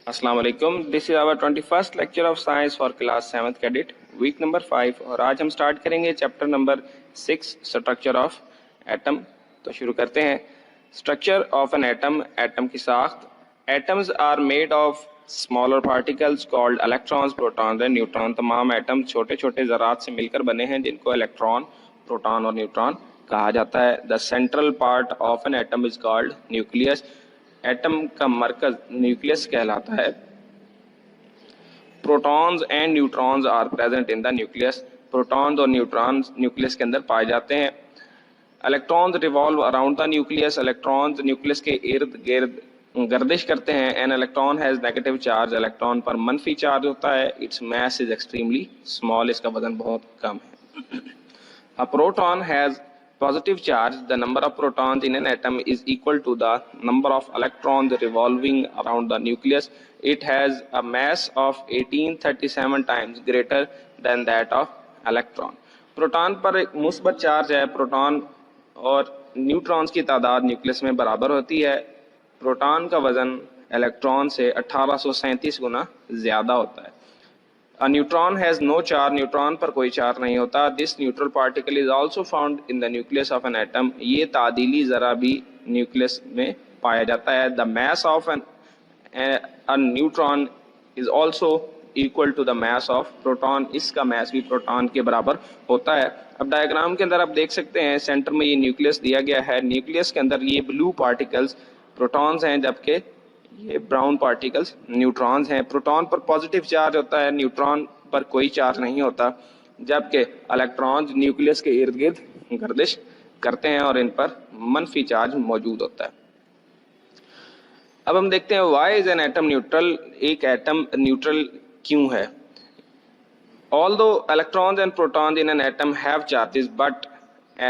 अस्सलाम वालेकुम। This is our 21st lecture of science for class 7th cadet, week number 5। और आज हम स्टार्ट करेंगे chapter number 6, structure of atom. तो शुरू करते हैं। Structure of an atom, atom की साख्त। Atoms are made of smaller particles called electrons, protons and neutron. तमाम एटम छोटे छोटे ज़रात से मिलकर बने हैं जिनको इलेक्ट्रॉन, प्रोटॉन और न्यूट्रॉन कहा जाता है। The central part of an atom is called nucleus. Atom का मरकज न्यूक्लियस कहलाता है। Protons and neutrons are present in the nucleus. Protons और न्यूट्रॉन्स न्यूक्लियस के अंदर पाए जाते हैं। Electrons revolve around the nucleus. Electrons nucleus के इर्द गिर्द गर्दिश करते हैं। An electron has negative charge. Electron पर मनफी चार्ज होता है। Its mass is extremely small. इसका वजन बहुत कम है। A proton has positive charge. The number of protons in an atom is equal to the number of electrons revolving around the nucleus. It has a mass of 1837 times greater than that of electron. Proton पर एक मुस्बत charge है। Proton और neutrons की तादाद nucleus में बराबर होती है। प्रोटॉन का वजन इलेक्ट्रॉन से 1837 गुना ज्यादा होता है। A neutron has no charge. Neutron पर कोई चार्ज नहीं होता। This neutral particle is also found in the nucleus of an atom. ये तादीली जरा भी न्यूक्लियस में पाया जाता है। The mass of a neutron is also equal to the mass of proton. इसका mass भी प्रोटॉन के बराबर होता है। अब डायग्राम के अंदर आप देख सकते हैं सेंटर में ये न्यूक्लियस दिया गया है। न्यूक्लियस के अंदर ये ब्लू पार्टिकल्स प्रोटॉन्स हैं जबकि ये ब्राउन पार्टिकल्स न्यूट्रॉन्स हैं। प्रोटॉन पर पॉजिटिव चार्ज होता है, न्यूट्रॉन पर कोई चार्ज नहीं होता, जबकि इलेक्ट्रॉन्स न्यूक्लियस के इर्द गिर्द गर्दिश करते हैं और इन पर मनफी चार्ज मौजूद होता है। अब हम देखते हैं why is an atom neutral. एक एटम न्यूट्रल क्यों है? Although electrons and protons in an atom have charges but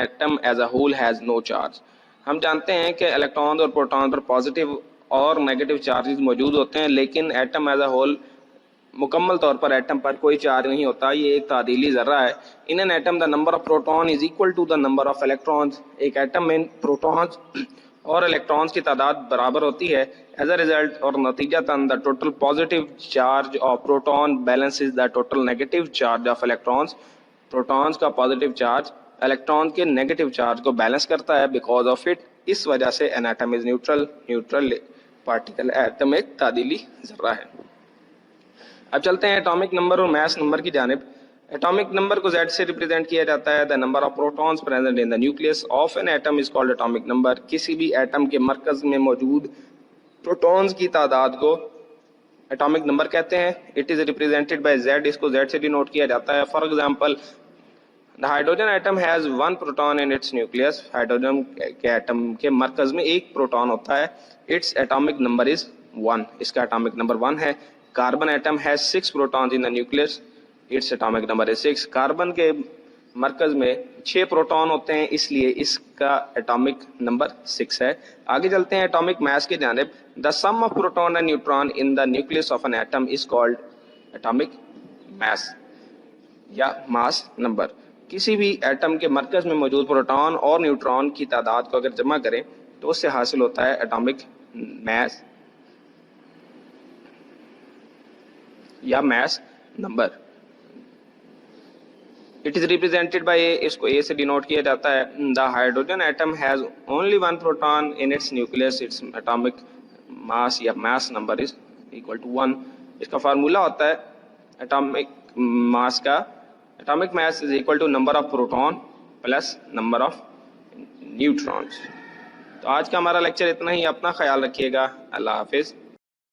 atom as a whole has no charge. हम जानते हैं कि इलेक्ट्रॉन्स और प्रोटॉन पर पॉजिटिव और नेगेटिव चार्जेस मौजूद होते हैं, लेकिन एटम एज अ होल मुकम्मल तौर पर एटम पर कोई चार्ज नहीं होता। ये एक तादीली जर्रा है। In an atom the number of proton is equal to the number of electrons. एक एटम में प्रोटॉन्स और इलेक्ट्रॉन्स की तादाद बराबर होती है। एज अ रिजल्ट और नतीजतन the total positive charge of proton balances the total negative charge of electrons. Protons का पॉजिटिव चार्ज इलेक्ट्रॉन के नेगेटिव चार्ज को बैलेंस करता है। बिकॉज ऑफ इट, इस वजह से N atom is neutral. Neutral particle atom एक तादीली जर्रा है। अब चलते हैं एटॉमिक नंबर और मास नंबर की जानिब। एटॉमिक नंबर को Z से रिप्रेजेंट किया जाता है। The number of protons present in the nucleus of an atom is called atomic number. किसी भी एटम के मरकज में मौजूद प्रोटॉन्स की तादाद को एटॉमिक नंबर कहते हैं। It is represented bye Z। इसको Z से डिनोट किया जाता है। For example, the hydrogen atom has 1 proton in its nucleus. Hydrogen के एटम के मरकज में एक प्रोटॉन होता है। Its atomic number is 1। इसका एटॉमिक नंबर 1 है। Carbon atom has 6 protons in the nucleus. Its atomic number is 6। Carbon के मरकज में 6 प्रोटॉन होते हैं, इसलिए इसका एटॉमिक नंबर 6 है। आगे चलते हैं एटॉमिक मास की जानिब। The sum of proton and neutron in the nucleus of an atom is called atomic mass या मास नंबर। किसी भी एटम के मरकज में मौजूद प्रोटॉन और न्यूट्रॉन की तादाद को अगर जमा करें तो उससे हासिल होता है एटॉमिक मास या mass number. It is represented by A. इसको ए से डिनोट किया जाता है। The hydrogen atom has only 1 proton in its nucleus. Its atomic mass या mass number is equal to 1। इसका फार्मूला होता है एटॉमिक मास का, atomic mass is equal to number of proton plus number of neutrons. तो आज का हमारा lecture इतना ही। अपना ख्याल रखिएगा। अल्लाह हाफिज।